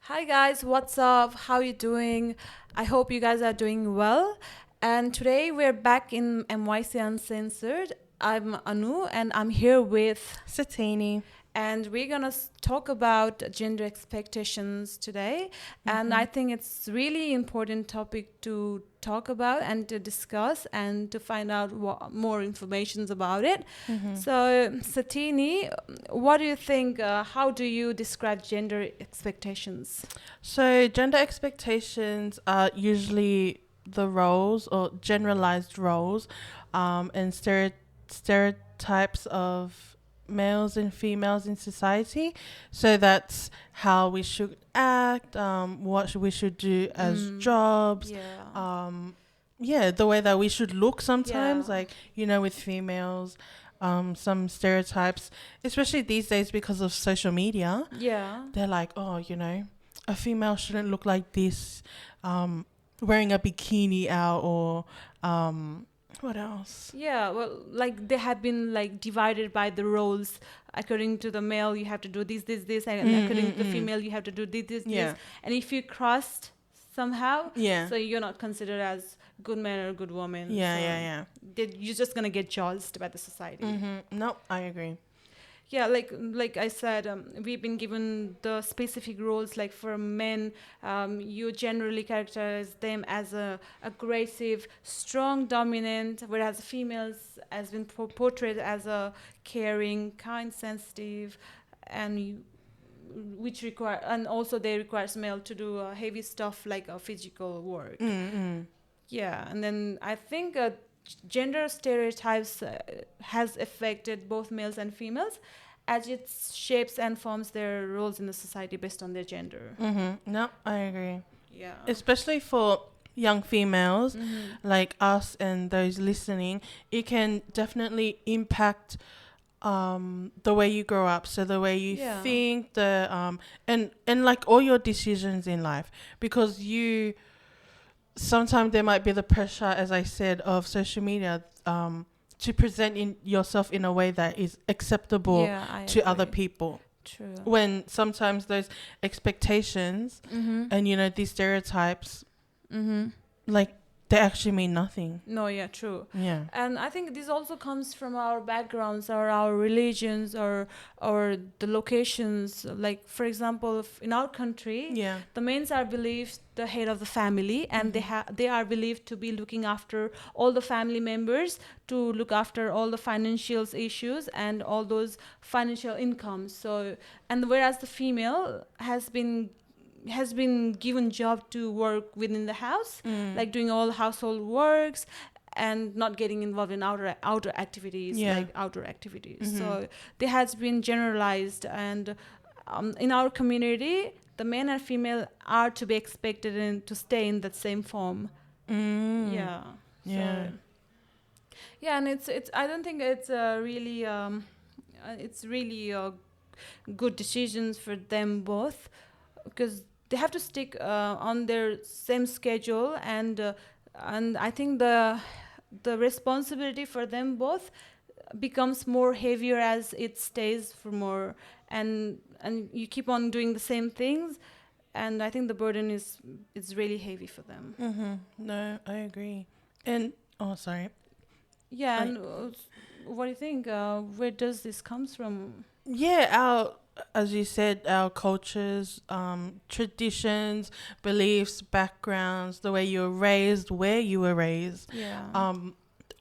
Hi guys, what's up? How you doing? I hope you guys are doing well. And today we're back in MYC Uncensored. I'm Anu and I'm here with Satini. and we're gonna talk about gender expectations today. And I think it's really important topic to talk about and to discuss and to find out more information about it. So, Satini, what do you think? How do you describe gender expectations? So, gender expectations are usually the roles or generalized roles and stereotypes of males and females in society. So, that's how we should act, what we should do as jobs. Yeah. The way that we should look sometimes, Yeah. like, with females. Some stereotypes, especially these days because of social media, Yeah. they're like, oh, a female shouldn't look like this, wearing a bikini out, or what else? Yeah, well, like they have been like divided by the roles. According to the male, you have to do this, and according to the female, you have to do this. Yeah. And if you crossed somehow, Yeah. so you're not considered as good man or good woman. Yeah, so yeah, You're just gonna get judged by the society. Nope, I agree. Yeah, like I said, we've been given the specific roles. Like for men, you generally characterize them as a aggressive, strong, dominant, whereas females has been portrayed as a caring, kind, sensitive, and which require, and also they requires male to do heavy stuff like physical work. Yeah, and then I think gender stereotypes has affected both males and females as it shapes and forms their roles in the society based on their gender. No, I agree. Yeah. Especially for young females like us and those listening, it can definitely impact the way you grow up, so the way you Yeah. think, and like all your decisions in life, because you sometimes there might be the pressure, as I said, of social media, to present in yourself in a way that is acceptable Yeah, I to other agree. people, True. when sometimes those expectations and these stereotypes, like, they actually mean nothing. No, yeah, true. Yeah. And I think this also comes from our backgrounds or our religions or the locations. Like for example, in our country, Yeah. the men are believed the head of the family, and they are believed to be looking after all the family members, to look after all the financial issues and all those financial incomes. So, and whereas the female has been given job to work within the house, like doing all household works and not getting involved in outer activities, like outdoor activities. So there has been generalized, and in our community, the men and female are to be expected to stay in that same form. Yeah. Yeah. So, yeah, and it's I don't think it's really good decisions for them both, because they have to stick on their same schedule, and I think the responsibility for them both becomes more heavier as it stays for more, and you keep on doing the same things, and I think the burden is really heavy for them. No, I agree. And sorry. Yeah, Like- and what do you think? Where does this comes from? Yeah, as you said, our cultures, traditions, beliefs, backgrounds, the way you were raised, where you were raised, Yeah.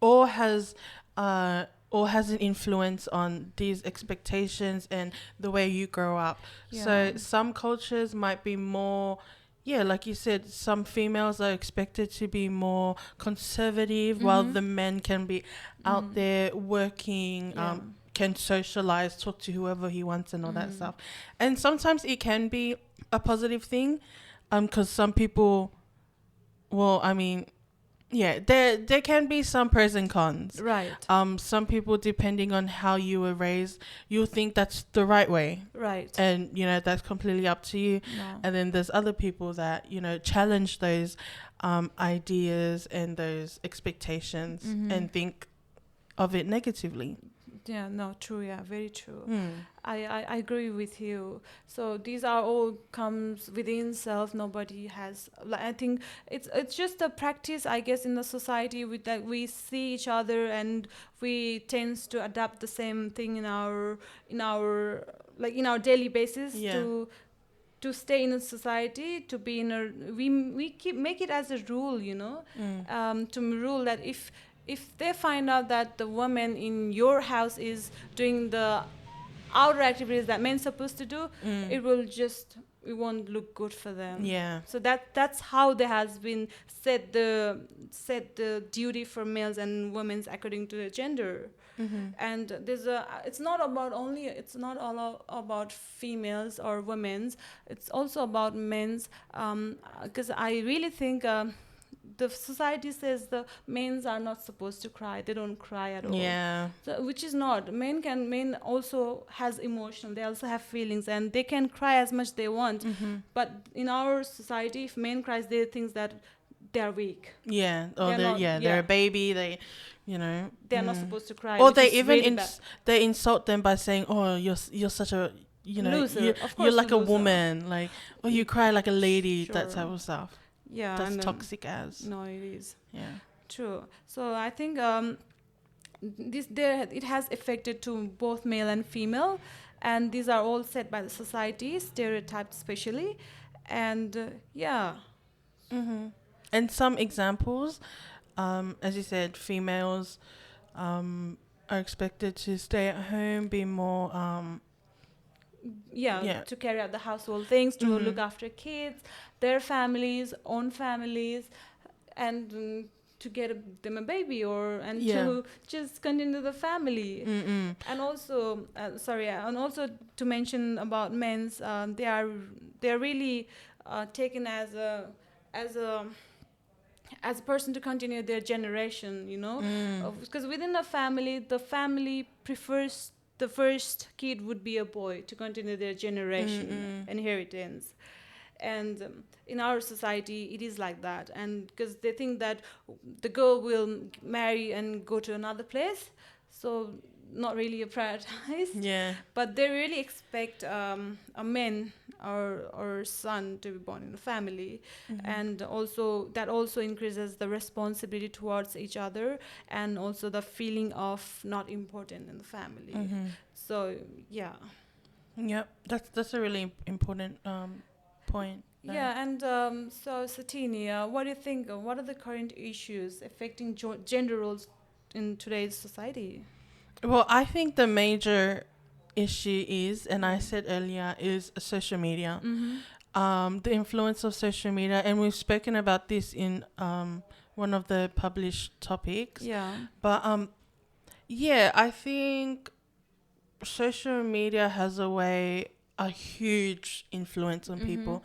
all has an influence on these expectations and the way you grow up. So Yeah. some cultures might be more, like you said, some females are expected to be more conservative, while the men can be out there working, Yeah. can socialize, talk to whoever he wants, and all that stuff. And sometimes it can be a positive thing, because some people, well, I mean, there can be some pros and cons. Right. Some people, depending on how you were raised, you'll think that's the right way, Right. and that's completely up to you. No. And then there's other people that challenge those ideas and those expectations and think of it negatively. Yeah, no, true. Yeah, very true. Mm. I agree with you. So these are all comes within self. Nobody has. Like, I think it's just a practice, I guess, in the society with that we see each other and we tends to adapt the same thing in our like in our daily basis Yeah. to stay in a society, to be in a we keep make it as a rule, Mm. to rule that if they find out that the woman in your house is doing the outer activities that men supposed to do, Mm. it won't look good for them. Yeah. So that's how there has been set the duty for males and women's according to their gender. Mm-hmm. And it's not all about females or women's, it's also about men's, because I really think the society says the men's are not supposed to cry, they don't cry at all. Yeah. So, which is not, men also has emotional, they also have feelings and they can cry as much they want. Mm-hmm. But in our society, if men cries, they think that they're weak. Yeah. Or They're not- they're yeah. a baby. They, you know. They're not supposed to cry. Or which they is even really bad. they insult them by saying, "Oh, you're such a Loser. you're, Of you're course, like a loser. woman, like oh you cry like a lady, that Sure. type of stuff. Yeah, That's and toxic as. no, it is Yeah. true. So I think it has affected to both male and female, and these are all set by the society, stereotyped especially, and yeah. Mm-hmm. And some examples, as you said, females are expected to stay at home, be more Yeah. To carry out the household things, to Mhm. look after kids, their families, own families, and to get them a baby to just continue the family. Mm-mm. And also, and also to mention about men's, they're really taken as a as a person to continue their generation, because within a family, the family prefers the first kid would be a boy to continue their generation inheritance. And in our society it is like that, and because they think that the girl will marry and go to another place, so not really a prioritize. Yeah. But they really expect a man or son to be born in a family. And also that also increases the responsibility towards each other, and also the feeling of not important in the family. So yeah. Yep. That's a really important point. Yeah, and so Satini, what do you think? What are the current issues affecting gender roles in today's society? Well, I think the major issue is, and I said earlier, is social media. The influence of social media, and we've spoken about this in one of the published topics. Yeah. But yeah, I think social media has a huge influence on people.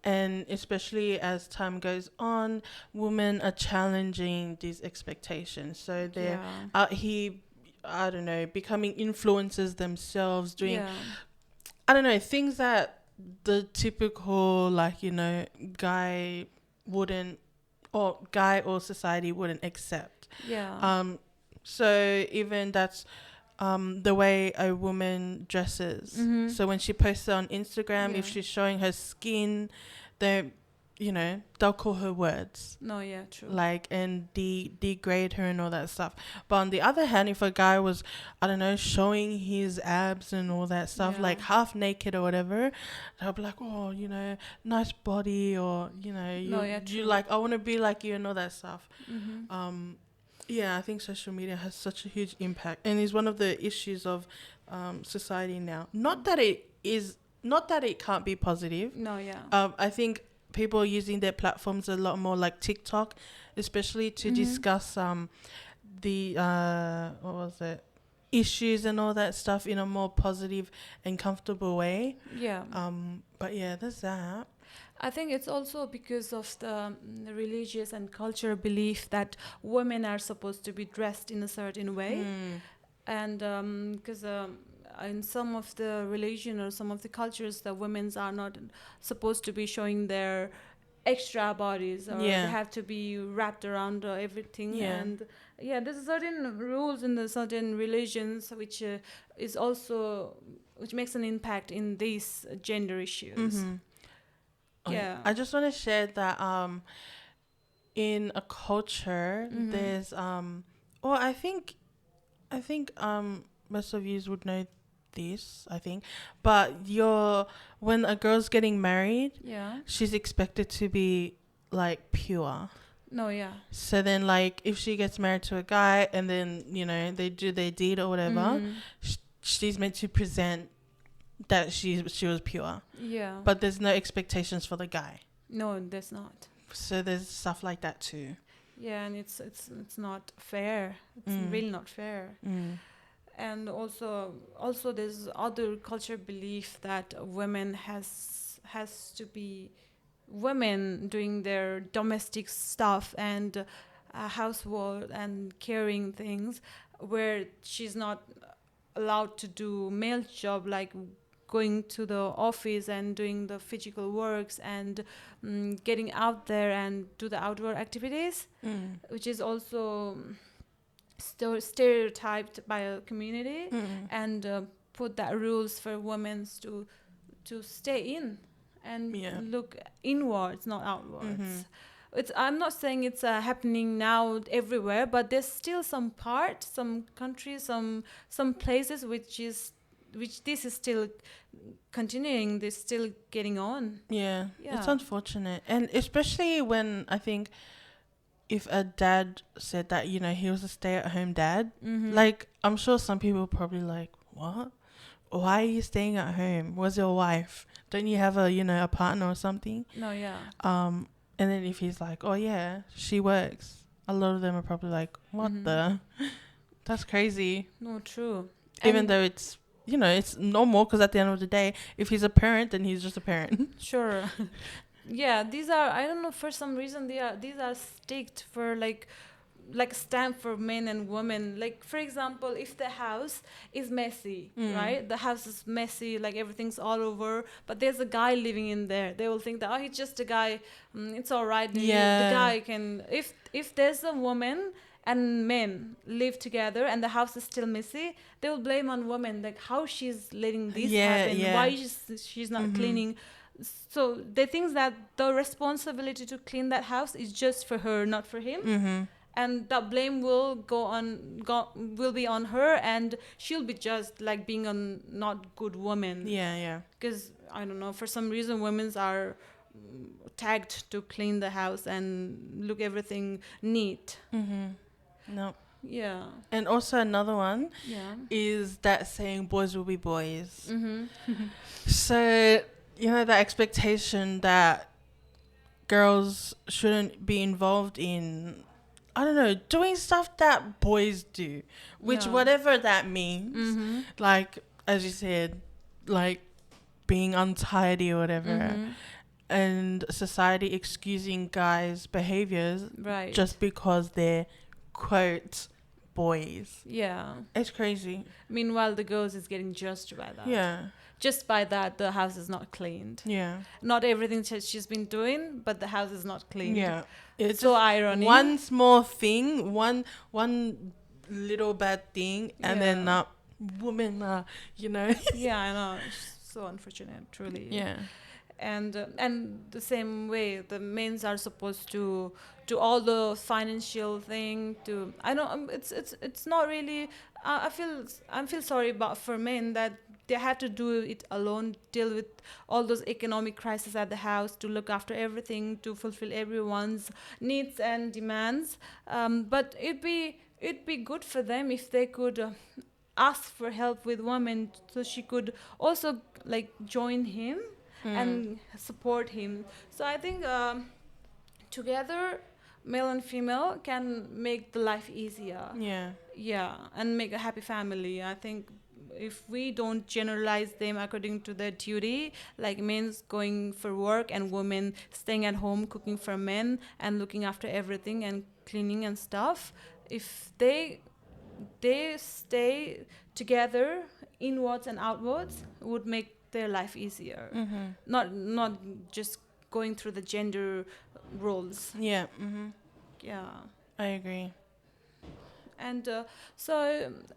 And especially as time goes on, women are challenging these expectations. So they're out here, I don't know, becoming influencers themselves, doing, I don't know, things that the typical, like, guy or society wouldn't accept. Yeah. So even that's the way a woman dresses. So when she posts it on Instagram, if she's showing her skin, they'll call her words. No, yeah, true. Like, and degrade her and all that stuff. But on the other hand, if a guy was, I don't know, showing his abs and all that stuff, like half naked or whatever, they'll be like, oh, nice body, or, you like, I want to be like you and all that stuff. Yeah, I think social media has such a huge impact, and is one of the issues of society now. Not that it can't be positive. No, yeah. I think people are using their platforms a lot more, like TikTok, especially to discuss the issues and all that stuff in a more positive and comfortable way. Yeah. But yeah, there's that. I think it's also because of the religious and cultural belief that women are supposed to be dressed in a certain way. And because in some of the religion or some of the cultures, the women are not supposed to be showing their extra bodies, or they Yeah. have to be wrapped around everything. Yeah. And yeah, there's certain rules in the certain religions which is also which makes an impact in these gender issues. Mm-hmm. Okay. Yeah. I just want to share that in a culture there's well I think most of you would know this, I think, but when a girl's getting married, Yeah. she's expected to be like pure. No, yeah. So then, like, if she gets married to a guy and then, they do their deed or whatever, she's meant to present that she was pure. Yeah. But there's no expectations for the guy. No, there's not. So there's stuff like that too. Yeah, and it's not fair. It's really not fair. And also there's other culture belief that women has to be women doing their domestic stuff and household and caring things, where she's not allowed to do male job like going to the office and doing the physical works and getting out there and do the outdoor activities, which is also stereotyped by a community, and put that rules for women to stay in and look inwards, not outwards. I'm not saying it's happening now everywhere, but there's still some countries, some places which this is still continuing. This still getting on. Yeah, it's unfortunate, and especially when I think if a dad said that he was a stay-at-home dad, like I'm sure some people probably like, what? Why are you staying at home? Where's your wife? Don't you have a partner or something? No, yeah. And then if he's like, oh yeah, she works, a lot of them are probably like, what the? That's crazy. No, true. Even though it's it's normal, because at the end of the day, if he's a parent, then he's just a parent. Sure. Yeah, these are, I don't know, for some reason these are staked for like stamp for men and women. Like, for example, if the house is messy, right? The house is messy, like everything's all over, but there's a guy living in there. They will think that, oh, he's just a guy. It's all right. Yeah. The guy can, if there's a woman and men live together and the house is still messy, they will blame on women, like how she's letting this happen. Why she's not cleaning. So they think that the responsibility to clean that house is just for her, not for him. And that blame will will be on her, and she'll be judged like being a not good woman. Yeah. Because I don't know, for some reason women are tagged to clean the house and look everything neat. No. Yeah. And also another one is that saying boys will be boys. So that expectation that girls shouldn't be involved in, I don't know, doing stuff that boys do, which whatever that means, like as you said, like being untidy or whatever, and society excusing guys' behaviors just because they're quote boys. Yeah, it's crazy. Meanwhile, the girls is getting judged by that. Yeah. Just by that, the house is not cleaned. Yeah. Not everything she's been doing, but the house is not cleaned. Yeah. It's so ironic. One small thing, one little bad thing, and then women are, Yeah, I know. It's so unfortunate, truly. Yeah. And the same way, the men are supposed to do all the financial thing. I know it's not really. I feel sorry for men that they have to do it alone, deal with all those economic crises at the house, to look after everything, to fulfill everyone's needs and demands. But it'd be good for them if they could ask for help with women, so she could also like join him and support him. So I think together, male and female can make the life easier. Yeah, and make a happy family. I think if we don't generalize them according to their duty, like men's going for work and women staying at home cooking for men and looking after everything and cleaning and stuff, if they stay together inwards and outwards, would make their life easier. Not just going through the gender roles. Yeah. Mm-hmm. Yeah. I agree. And so,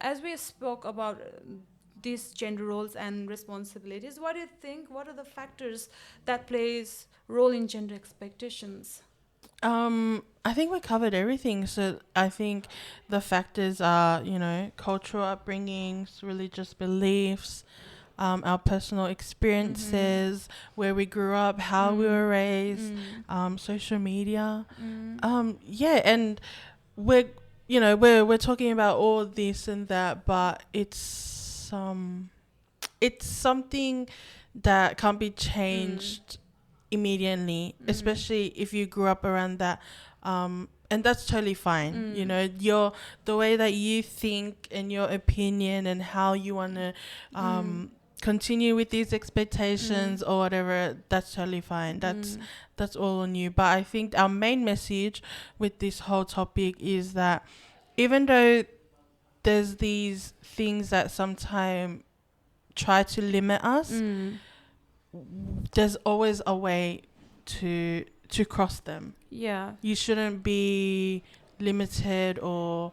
as we spoke about these gender roles and responsibilities, what do you think? What are the factors that plays role in gender expectations? I think we covered everything. So I think the factors are, cultural upbringings, religious beliefs, our personal experiences, where we grew up, how we were raised, social media. Yeah, and we're we're talking about all this and that, but it's something that can't be changed immediately, especially if you grew up around that. And that's totally fine. The way that you think and your opinion and how you want to continue with these expectations or whatever, that's totally fine. That's all on you. But I think our main message with this whole topic is that even though there's these things that sometimes try to limit us, there's always a way to cross them. Yeah. You shouldn't be limited, or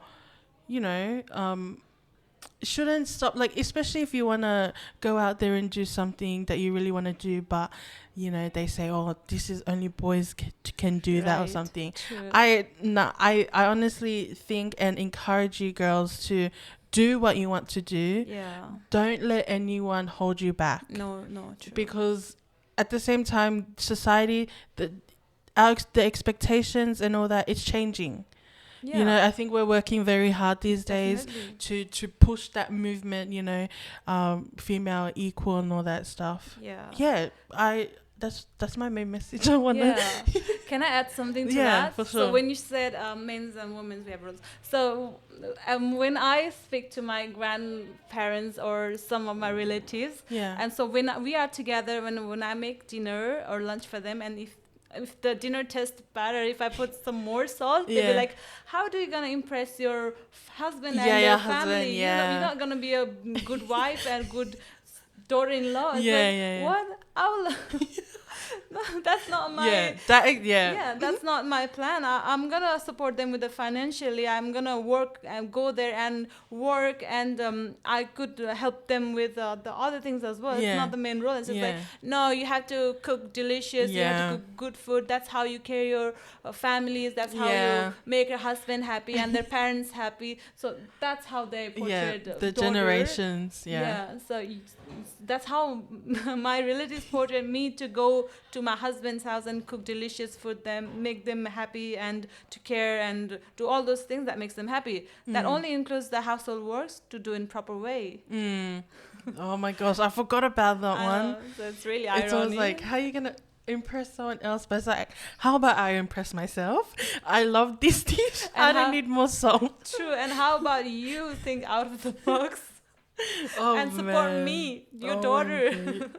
shouldn't stop, like, especially if you want to go out there and do something that you really want to do, but they say, oh, this is only boys can do that or something. True. I honestly think and encourage you girls to do what you want to do. Yeah. Don't let anyone hold you back. No, true. Because at the same time, society, the expectations and all that, it's changing. Yeah. I think we're working very hard these days Definitely. to push that movement, female equal and all that stuff. Yeah. That's my main message. I want to. Yeah. Can I add something to that? For sure. So when you said men's and women's, we have roles. So when I speak to my grandparents or some of my relatives, and so when we are together, when I make dinner or lunch for them, and if the dinner tastes better, if I put some more salt, they'll be like, how do you gonna impress your husband and your family? Husband, You're not gonna be a good wife and good daughter-in-law. What? No, that's not my that's not my plan. I'm gonna support them with the financially. I'm gonna work and go there and work, and I could help them with the other things as well. It's not the main role. It's just like, no, you have to cook delicious. You have to cook good food. That's how you carry your families. That's how you make your husband happy and their parents happy. So that's how they portray the generations. So that's how my relatives portray me, to go to my husband's house and cook delicious food, make them happy, and to care and do all those things that makes them happy. That only includes the household works to do in proper way. Oh my gosh, I forgot about that one. So it's really ironic. It's always like, how are you gonna impress someone else? But it's like, how about I impress myself? I love this dish. I don't need more salt. True. And how about you think out of the box? And support me, your daughter.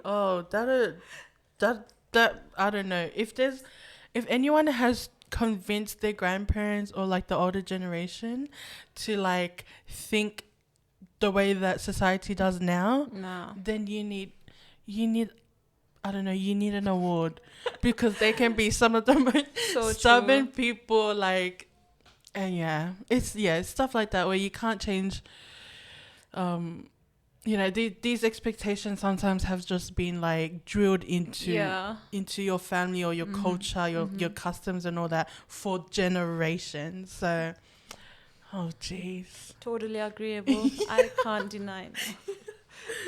That I don't know. If anyone has convinced their grandparents or like the older generation to like think the way that society does now, then you need I don't know, you need an award because they can be some of the most stubborn people, like, and it's stuff like that where you can't change. These expectations sometimes have just been like drilled into your family or your culture, your customs and all that for generations. So, oh jeez. Totally agreeable. I can't deny it.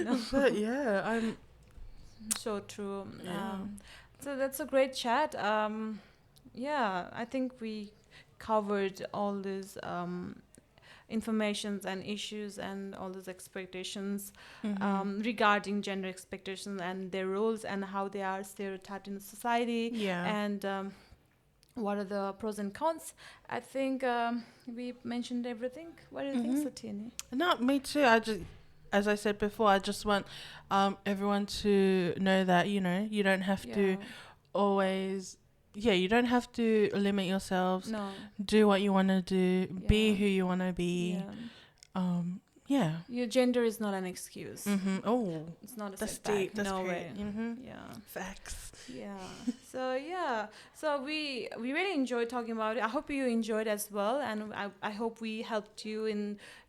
No. But I'm so true. So that's a great chat. I think we covered all these informations and issues and all those expectations regarding gender expectations and their roles and how they are stereotyped in the society, and what are the pros and cons. I think we mentioned everything. What do you think, Satini? No, me too. As I said before, I just want everyone to know that you don't have to always you don't have to limit yourselves. No. Do what you want to do. Be who you want to be. Yeah. Your gender is not an excuse. Oh, It's not a that's setback. deep. That's No great. way. Yeah. Facts. Yeah. So we really enjoyed talking about it. I hope you enjoyed as well, and I hope we helped you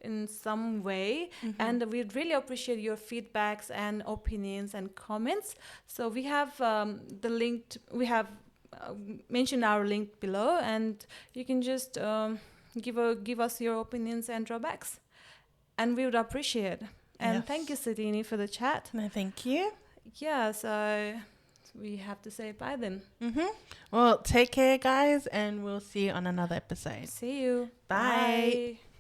in some way. And we'd really appreciate your feedbacks and opinions and comments. So we have we have mentioned our link below, and you can just give us your opinions and drawbacks, and we would appreciate. And thank you, Sidini, for the chat. No, thank you. Yeah, so we have to say bye then. Well, take care, guys, and we'll see you on another episode. See you. Bye. Bye.